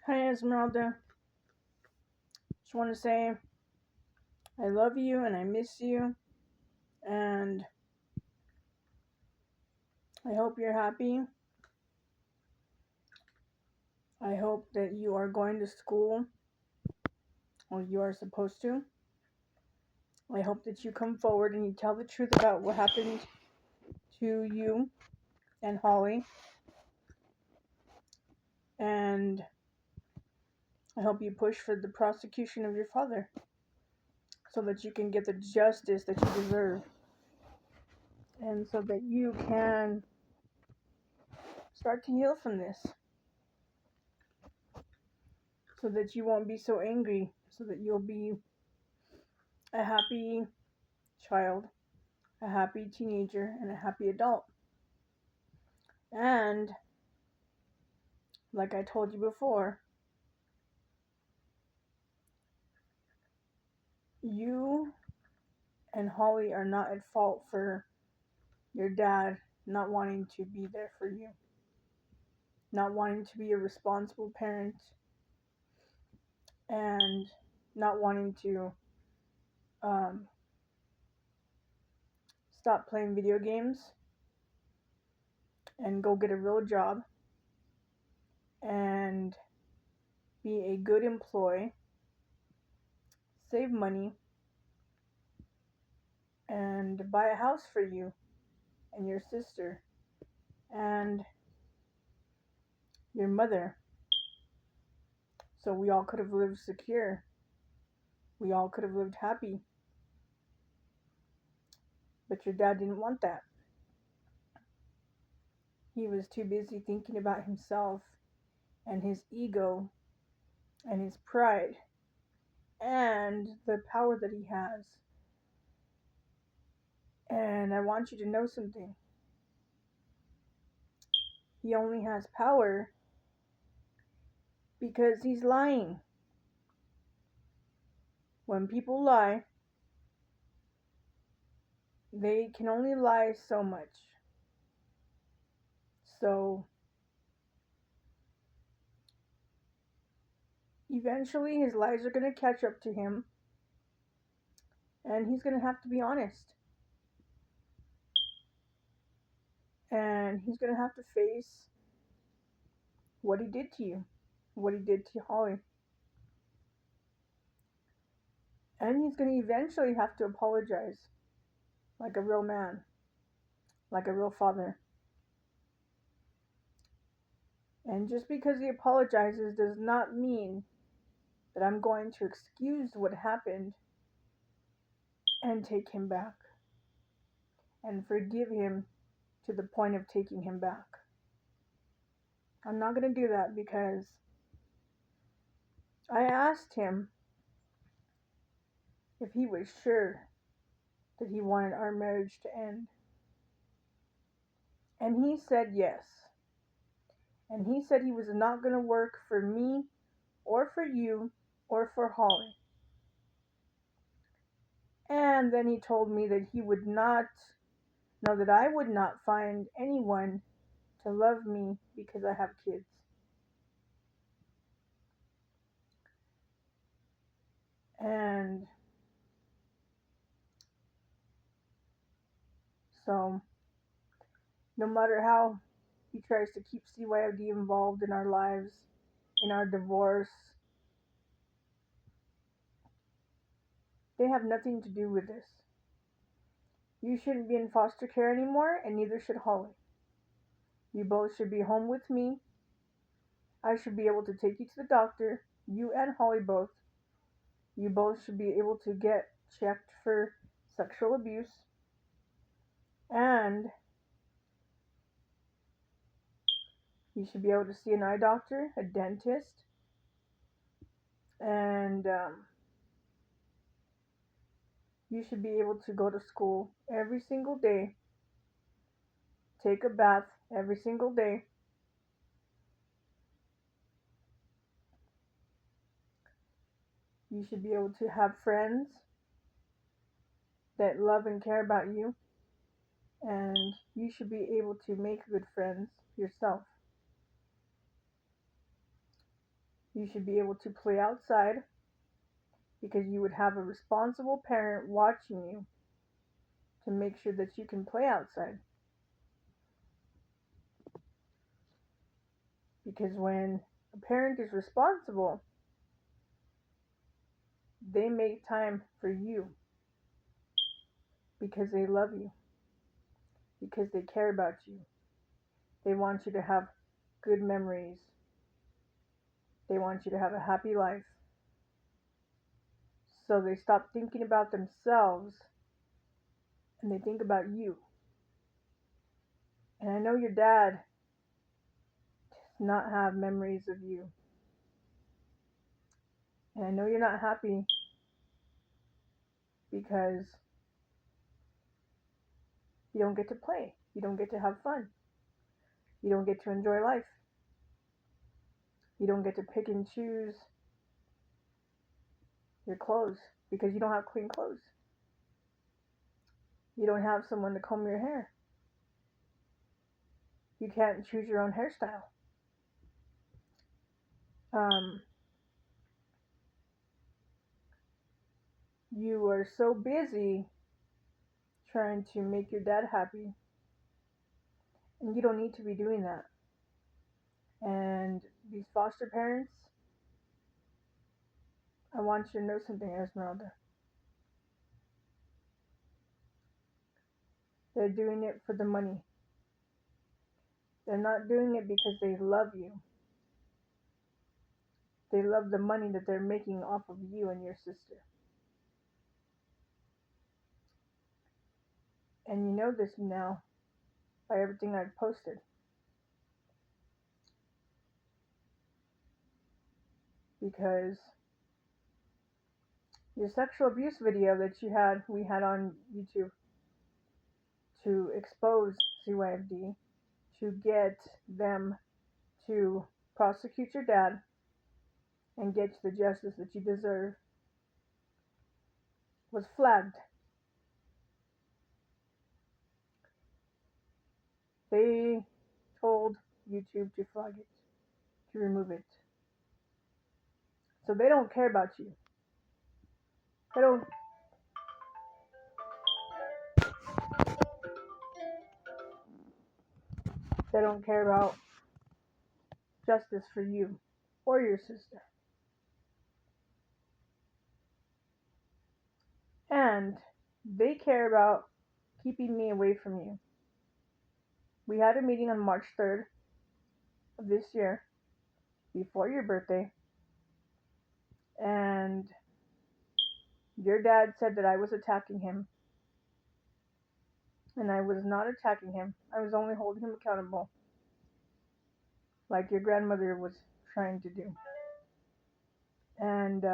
Hi, Esmeralda. Just want to say I love you and I miss you, and I hope you're happy. I hope that you are going to school or you are supposed to. I hope that you come forward and you tell the truth about what happened to you and Holly. And I hope you push for the prosecution of your father so that you can get the justice that you deserve. And so that you can start to heal from this. So that you won't be so angry. So that you'll be a happy child, a happy teenager, and a happy adult. And, like I told you before, you and Holly are not at fault for your dad not wanting to be there for you, not wanting to be a responsible parent, and not wanting to um, stop playing video games and go get a real job and be a good employee, save money, and buy a house for you and your sister and your mother, so we all could have lived secure. We all could have lived happy. But your dad didn't want that. He was too busy thinking about himself and his ego and his pride and the power that he has. And I want you to know something. He only has power because he's lying. When people lie, they can only lie so much. So eventually his lies are going to catch up to him and he's going to have to be honest. And he's going to have to face what he did to you, what he did to Holly. And he's going to eventually have to apologize like a real man, like a real father. And just because he apologizes does not mean that I'm going to excuse what happened and take him back and forgive him to the point of taking him back. I'm not going to do that because I asked him if he was sure that he wanted our marriage to end. And he said yes. And he said he was not going to work for me or for you or for Holly. And then he told me that he would not, no, that I would not find anyone to love me because I have kids. And so, no matter how he tries to keep CYOD involved in our lives, in our divorce, they have nothing to do with this. You shouldn't be in foster care anymore, and neither should Holly. You both should be home with me. I should be able to take you to the doctor, you and Holly both. You both should be able to get checked for sexual abuse. And you should be able to see an eye doctor, a dentist, and you should be able to go to school every single day, take a bath every single day. You should be able to have friends that love and care about you, and you should be able to make good friends yourself. You should be able to play outside because you would have a responsible parent watching you to make sure that you can play outside. Because when a parent is responsible, they make time for you because they love you, because they care about you. They want you to have good memories. They want you to have a happy life. So they stop thinking about themselves and they think about you. And I know your dad does not have memories of you. And I know you're not happy because you don't get to play. You don't get to have fun. You don't get to enjoy life. You don't get to pick and choose your clothes because you don't have clean clothes. You don't have someone to comb your hair. You can't choose your own hairstyle. Um, you are so busy trying to make your dad happy, and you don't need to be doing that. And these foster parents, I want you to know something, Esmeralda. They're doing it for the money. They're not doing it because they love you. They love the money that they're making off of you and your sister. And you know this now by everything I've posted. Because your sexual abuse video that we had on YouTube to expose CYFD, to get them to prosecute your dad and get you the justice that you deserve, was flagged. They told YouTube to flag it, to remove it. So they don't care about you. They don't they don't care about justice for you or your sister. And they care about keeping me away from you. We had a meeting on March 3rd of this year, before your birthday, and your dad said that I was attacking him. And I was not attacking him. I was only holding him accountable, like your grandmother was trying to do. And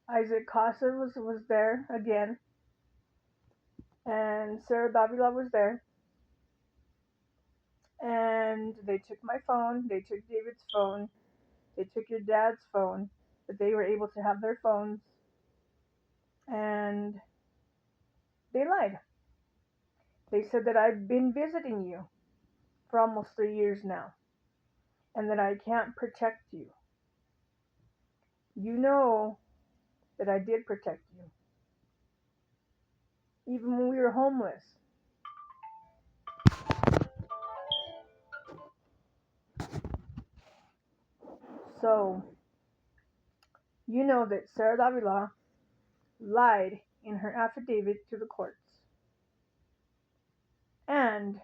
Isaac Casa was there again, and Sarah Davila was there, and they took my phone, they took David's phone, they took your dad's phone, but they were able to have their phones, and they lied. They said that I've been visiting you for almost 3 years now, and that I can't protect you. You know that I did protect you, even when we were homeless. So, you know that Sarah Davila lied in her affidavit to the courts. And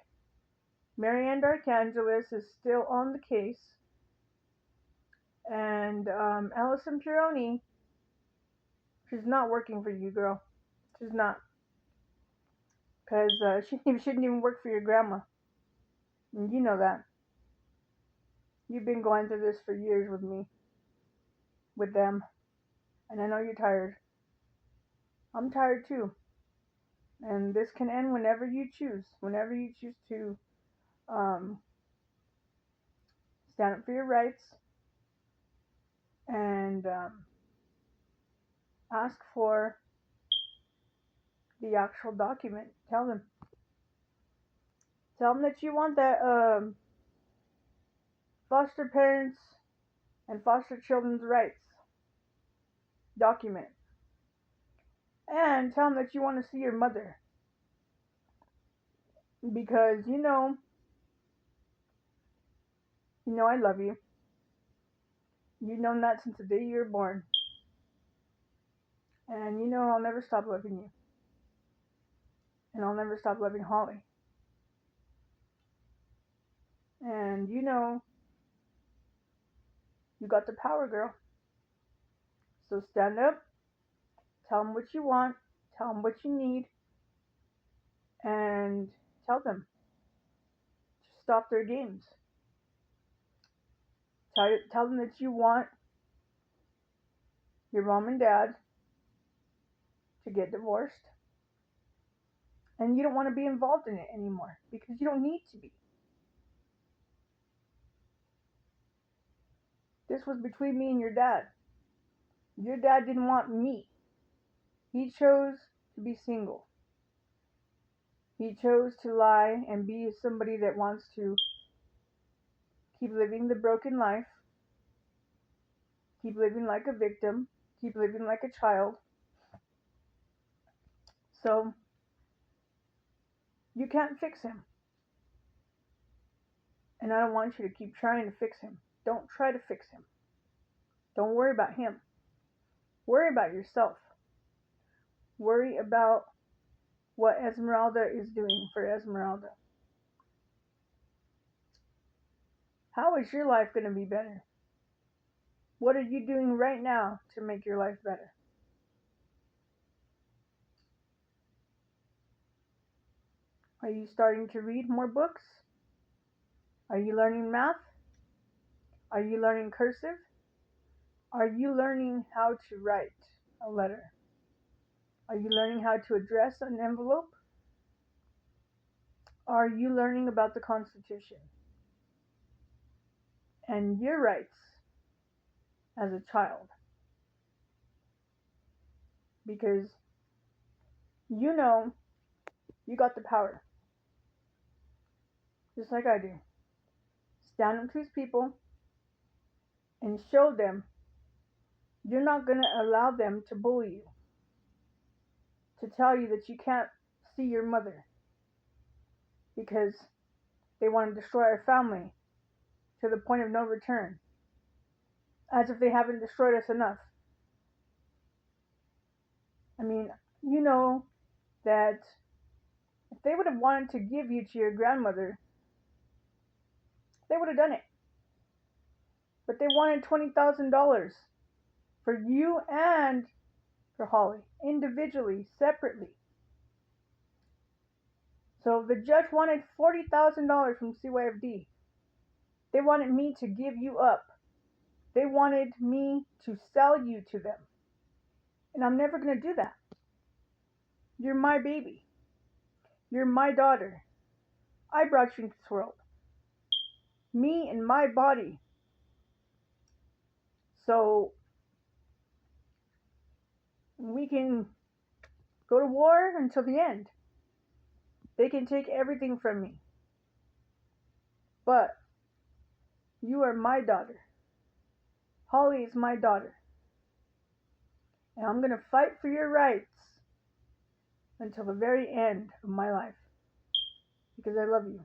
Marianne D'Archangelis is still on the case. And Allison Pironi, she's not working for you, girl. She's not. Because she shouldn't even work for your grandma. And you know that. You've been going through this for years with me. With them. And I know you're tired. I'm tired too. And this can end whenever you choose. Whenever you choose to um, stand up for your rights and ask for the actual document. Tell them. Tell them that you want that foster parents and foster children's rights document. And tell them that you want to see your mother. Because you know I love you. You've known that since the day you were born. And I'll never stop loving you. And I'll never stop loving Holly. And you got the power, girl. So stand up, tell them what you want, tell them what you need, and tell them to stop their games. Tell them that you want your mom and dad to get divorced, and you don't want to be involved in it anymore because you don't need to be. This was between me and your dad. Your dad didn't want me. He chose to be single. He chose to lie and be somebody that wants to keep living the broken life, keep living like a victim, keep living like a child. So you can't fix him. And I don't want you to keep trying to fix him. Don't try to fix him. Don't worry about him. Worry about yourself. Worry about what Esmeralda is doing for Esmeralda. How is your life going to be better? What are you doing right now to make your life better? Are you starting to read more books? Are you learning math? Are you learning cursive? Are you learning how to write a letter? Are you learning how to address an envelope? Are you learning about the Constitution and your rights as a child? Because you know you got the power, just like I do. Stand up to these people and show them you're not going to allow them to bully you, to tell you that you can't see your mother because they want to destroy our family to the point of no return, as if they haven't destroyed us enough. I mean, you know that if they would have wanted to give you to your grandmother, they would have done it. But they wanted $20,000 for you and for Holly, individually, separately. So the judge wanted $40,000 from CYFD. They wanted me to give you up. They wanted me to sell you to them. And I'm never going to do that. You're my baby. You're my daughter. I brought you into this world. Me and my body. So we can go to war until the end. They can take everything from me. But you are my daughter. Holly is my daughter. And I'm going to fight for your rights until the very end of my life. Because I love you.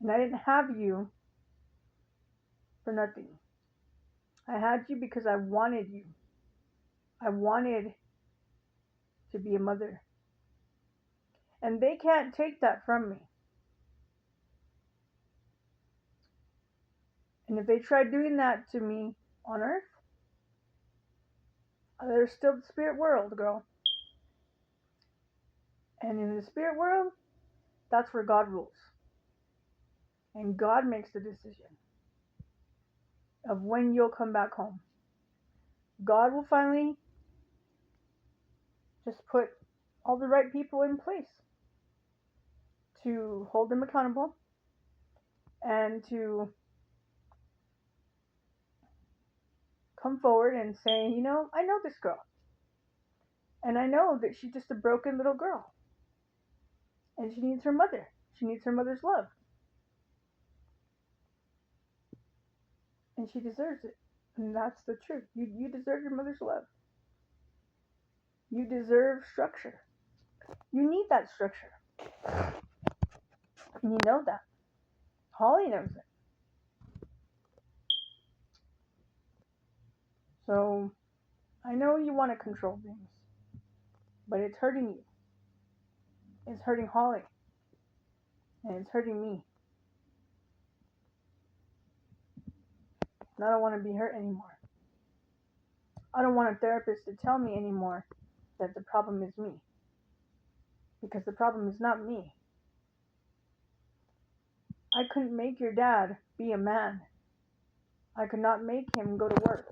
And I didn't have you for nothing. I had you because I wanted you. I wanted to be a mother. And they can't take that from me. And if they try doing that to me on earth, there's still the spirit world, girl. And in the spirit world, that's where God rules. And God makes the decision of when you'll come back home. God will finally just put all the right people in place to hold them accountable and to come forward and say, I know this girl. And I know that she's just a broken little girl. And she needs her mother. She needs her mother's love. And she deserves it. And that's the truth. You deserve your mother's love. You deserve structure. You need that structure. And you know that. Holly knows it. So I know you want to control things, but it's hurting you. It's hurting Holly. And it's hurting me. And I don't want to be hurt anymore. I don't want a therapist to tell me anymore that the problem is me. Because the problem is not me. I couldn't make your dad be a man. I could not make him go to work.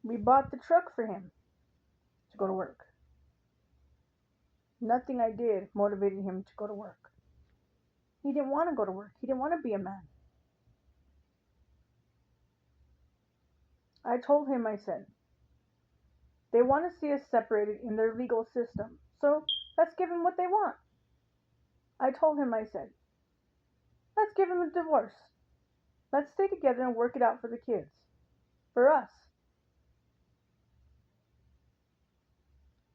We bought the truck for him to go to work. Nothing I did motivated him to go to work. He didn't want to go to work. He didn't want to be a man. I told him, I said, they want to see us separated in their legal system. So let's give them what they want. I told him, I said, let's give him a divorce. Let's stay together and work it out for the kids. For us.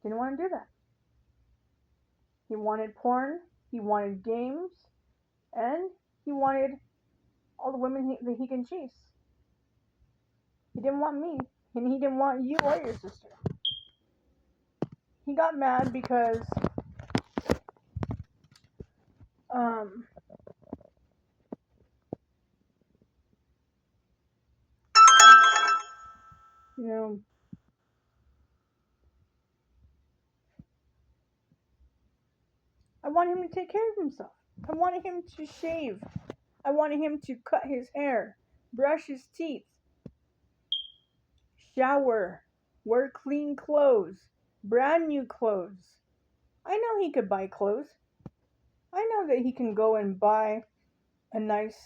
Didn't want to do that. He wanted porn. He wanted games. And he wanted all the women that he can chase. He didn't want me. And he didn't want you or your sister. He got mad because um you know, I wanted him to take care of himself. I wanted him to shave. I wanted him to cut his hair, brush his teeth, shower, wear clean clothes, brand new clothes. I know he could buy clothes. I know that he can go and buy a nice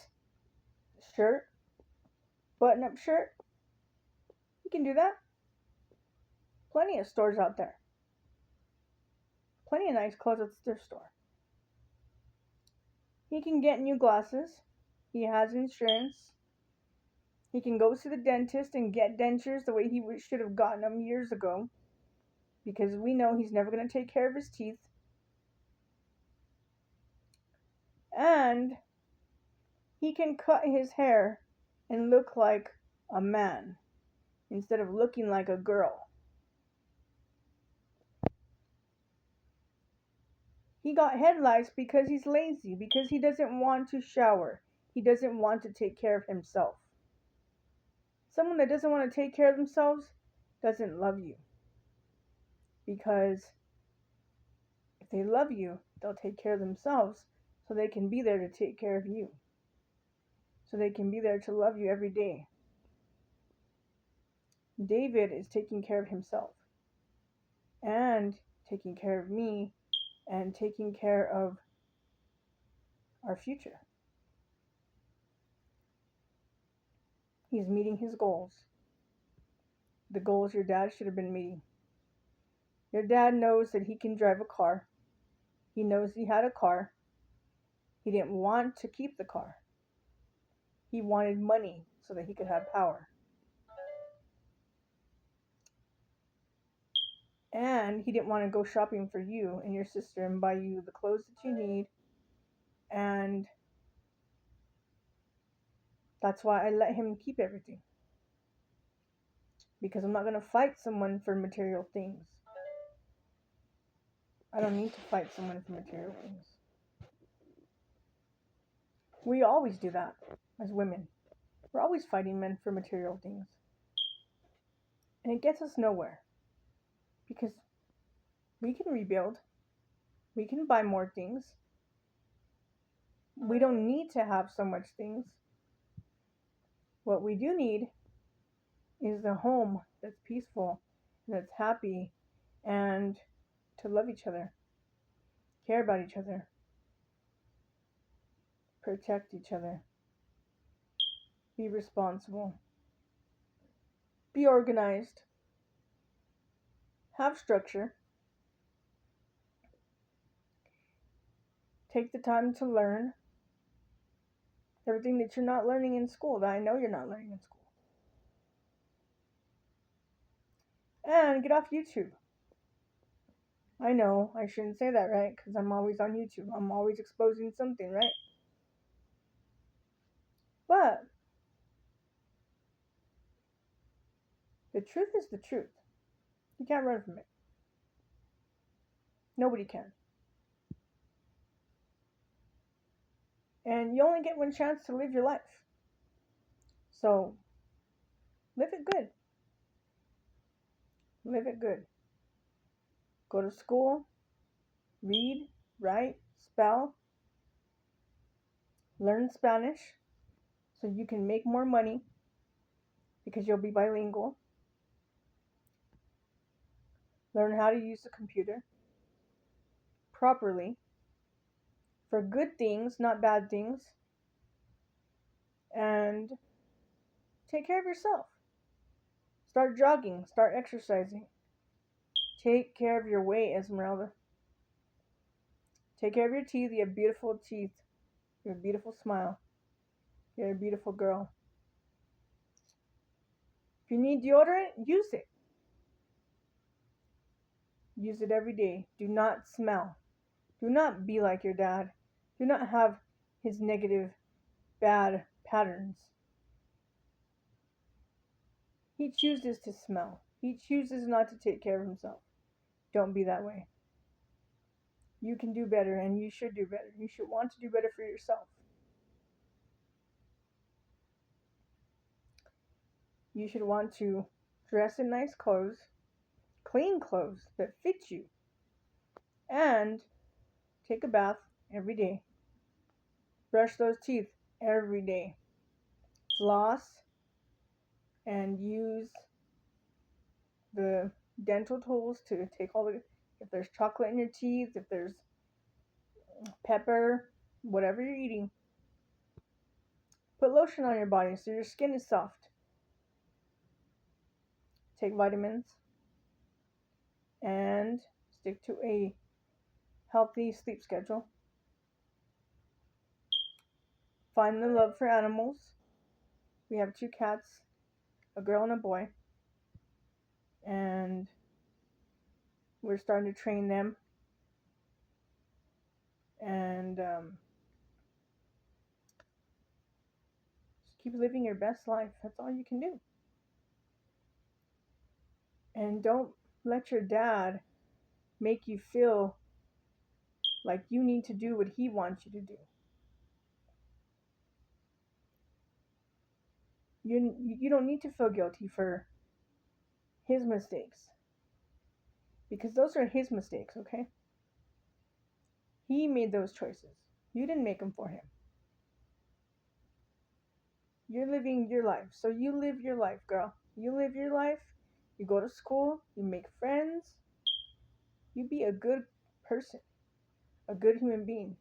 shirt, button up shirt. He can do that. Plenty of stores out there. Plenty of nice clothes at the thrift store. He can get new glasses. He has insurance. He can go to the dentist and get dentures the way he should have gotten them years ago. Because we know he's never going to take care of his teeth. And he can cut his hair and look like a man instead of looking like a girl. He got head lice because he's lazy, because he doesn't want to shower. He doesn't want to take care of himself. Someone that doesn't want to take care of themselves doesn't love you. Because if they love you, they'll take care of themselves so they can be there to take care of you. So they can be there to love you every day. David is taking care of himself and taking care of me and taking care of our future. He's meeting his goals. The goals your dad should have been meeting. Your dad knows that he can drive a car. He knows he had a car. He didn't want to keep the car. He wanted money so that he could have power. And he didn't want to go shopping for you and your sister and buy you the clothes that you need. And that's why I let him keep everything. Because I'm not going to fight someone for material things. I don't need to fight someone for material things. We always do that as women. We're always fighting men for material things. And it gets us nowhere. Because we can rebuild. We can buy more things. We don't need to have so much things. What we do need is a home that's peaceful, and that's happy, and to love each other, care about each other, protect each other, be responsible, be organized, have structure, take the time to learn, Everything that you're not learning in school, that I know you're not learning in school. And get off YouTube. I know I shouldn't say that, right? Because I'm always on YouTube. I'm always exposing something, right? But the truth is the truth. You can't run from it. Nobody can. And you only get one chance to live your life. So live it good. Live it good. Go to school, read, write, spell, learn Spanish so you can make more money because you'll be bilingual. Learn how to use the computer properly for good things, not bad things, and take care of yourself. Start jogging, start exercising. Take care of your weight, Esmeralda. Take care of your teeth. You have beautiful teeth. You have a beautiful smile. You're a beautiful girl. If you need deodorant, use it. Use it every day. Do not smell. Do not be like your dad. Do not have his negative, bad patterns. He chooses to smell. He chooses not to take care of himself. Don't be that way. You can do better and you should do better. You should want to do better for yourself. You should want to dress in nice clothes, clean clothes that fit you, and take a bath every day. Brush those teeth every day. Floss and use the dental tools to take all the, if there's chocolate in your teeth, if there's pepper, whatever you're eating, put lotion on your body so your skin is soft. Take vitamins and stick to a healthy sleep schedule. Find the love for animals. We have 2 cats, a girl and a boy, and we're starting to train them. And just keep living your best life. That's all you can do. And don't let your dad make you feel like you need to do what he wants you to do. You don't need to feel guilty for his mistakes because those are his mistakes, okay? He made those choices. You didn't make them for him. You're living your life. So you live your life, girl. You live your life. You go to school. You make friends. You be a good person, a good human being.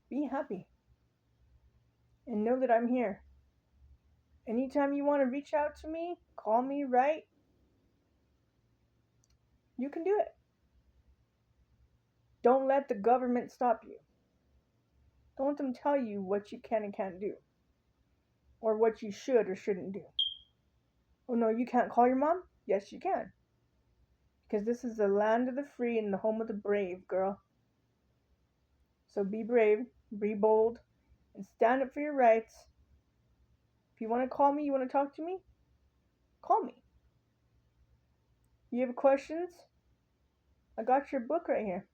Be happy. And know that I'm here. Anytime you want to reach out to me, call me, write, you can do it. Don't let the government stop you. Don't let them tell you what you can and can't do, or what you should or shouldn't do. Oh no, you can't call your mom? Yes, you can. Because this is the land of the free and the home of the brave, girl. So be brave, be bold, and stand up for your rights. If you want to call me, you want to talk to me, call me. You have questions? I got your book right here.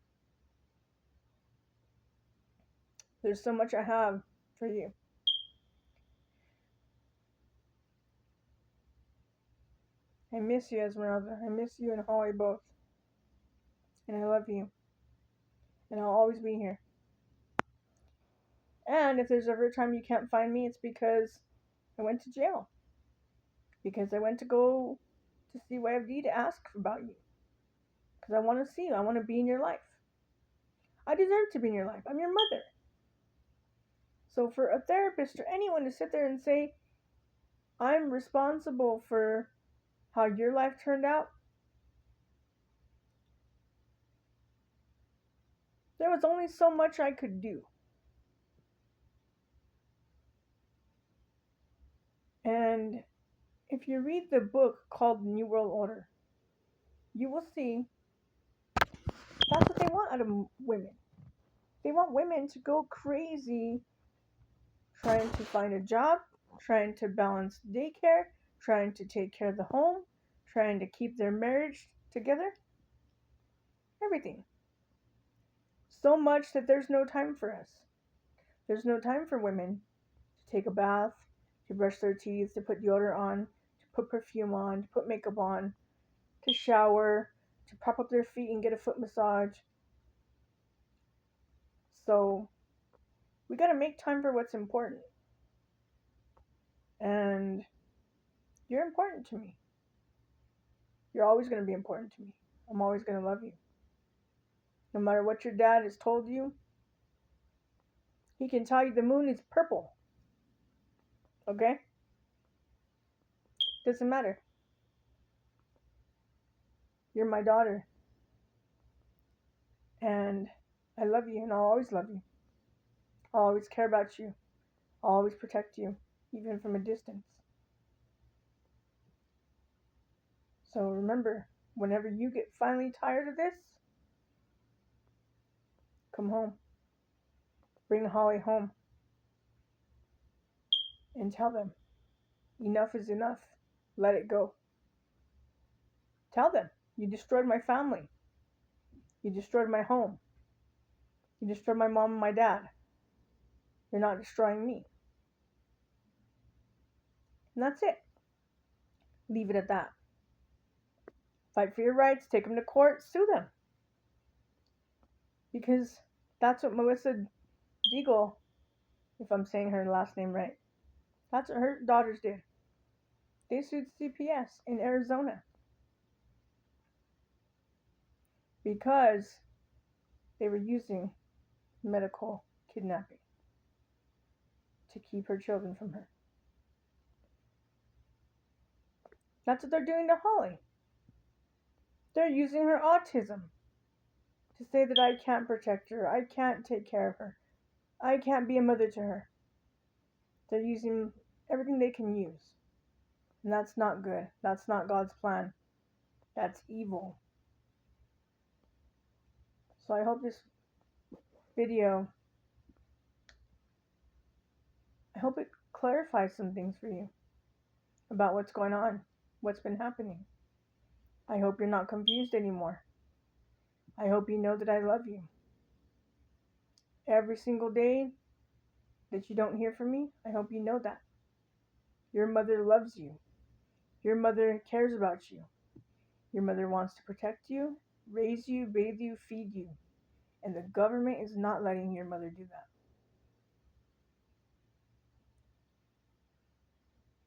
There's so much I have for you. I miss you, Esmeralda. I miss you and Holly both. And I love you. And I'll always be here. And if there's ever a time you can't find me, it's because I went to jail. Because I went to go to see YFD to ask about you. Because I want to see you. I want to be in your life. I deserve to be in your life. I'm your mother. So for a therapist or anyone to sit there and say, I'm responsible for how your life turned out, there was only so much I could do. And if you read the book called New World Order, you will see that's what they want out of women. They want women to go crazy trying to find a job, trying to balance daycare, trying to take care of the home, trying to keep their marriage together, everything. So much that there's no time for us. There's no time for women to take a bath, to brush their teeth, to put deodorant on, to put perfume on, to put makeup on, to shower, to prop up their feet and get a foot massage. So we got to make time for what's important. And you're important to me. You're always going to be important to me. I'm always going to love you. No matter what your dad has told you, he can tell you the moon is purple. Okay? Doesn't matter. You're my daughter. And I love you and I'll always love you. I'll always care about you. I'll always protect you, even from a distance. So remember, whenever you get finally tired of this, come home. Bring Holly home and tell them enough is enough. Let it go. Tell them you destroyed my family. You destroyed my home. You destroyed my mom and my dad. You're not destroying me. And that's it. Leave it at that. Fight for your rights. Take them to court. Sue them. Because that's what Melissa Deagle, if I'm saying her last name right, that's what her daughters did. They sued CPS in Arizona because they were using medical kidnapping to keep her children from her. That's what they're doing to Holly. They're using her autism to say that I can't protect her, I can't take care of her, I can't be a mother to her. They're using everything they can use. And that's not good. That's not God's plan. That's evil. So I hope this video, I hope it clarifies some things for you about what's going on, what's been happening. I hope you're not confused anymore. I hope you know that I love you. Every single day that you don't hear from me, I hope you know that. Your mother loves you. Your mother cares about you. Your mother wants to protect you, raise you, bathe you, feed you. And the government is not letting your mother do that.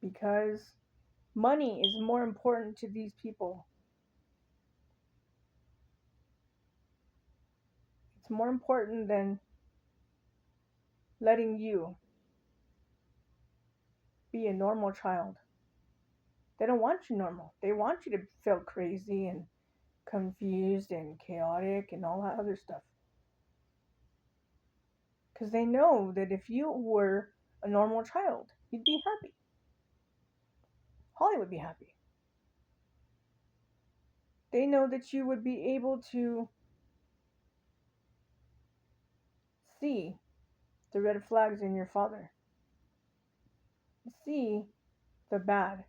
Because money is more important to these people. It's more important than letting you be a normal child. They don't want you normal. They want you to feel crazy and confused and chaotic and all that other stuff. Because they know that if you were a normal child, you'd be happy. Holly would be happy. They know that you would be able to see the red flags in your father, see the bad,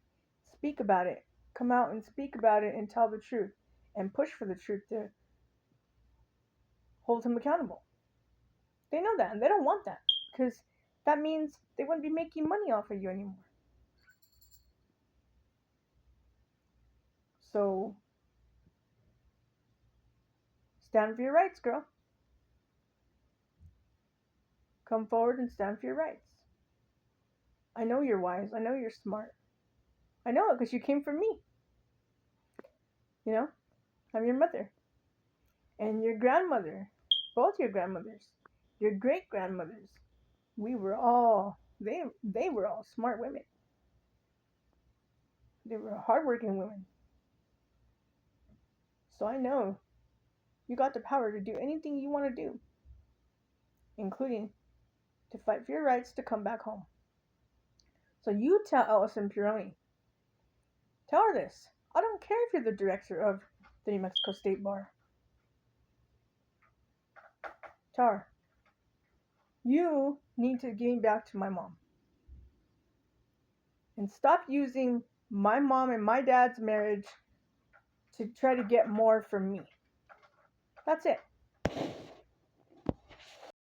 speak about it, come out and speak about it and tell the truth and push for the truth to hold him accountable. They know that and they don't want that because that means they wouldn't be making money off of you anymore. So stand for your rights, girl. Come forward and stand for your rights. I know you're wise. I know you're smart. I know it because you came from me. You know, I'm your mother. And your grandmother, both your grandmothers, your great grandmothers, we were all, they were all smart women. They were hardworking women. So I know you got the power to do anything you want to do, including to fight for your rights to come back home. So you tell Allison Pironi. Tell her this. I don't care if you're the director of the New Mexico State Bar. Tell her. You need to give me back to my mom. And stop using my mom and my dad's marriage to try to get more from me. That's it.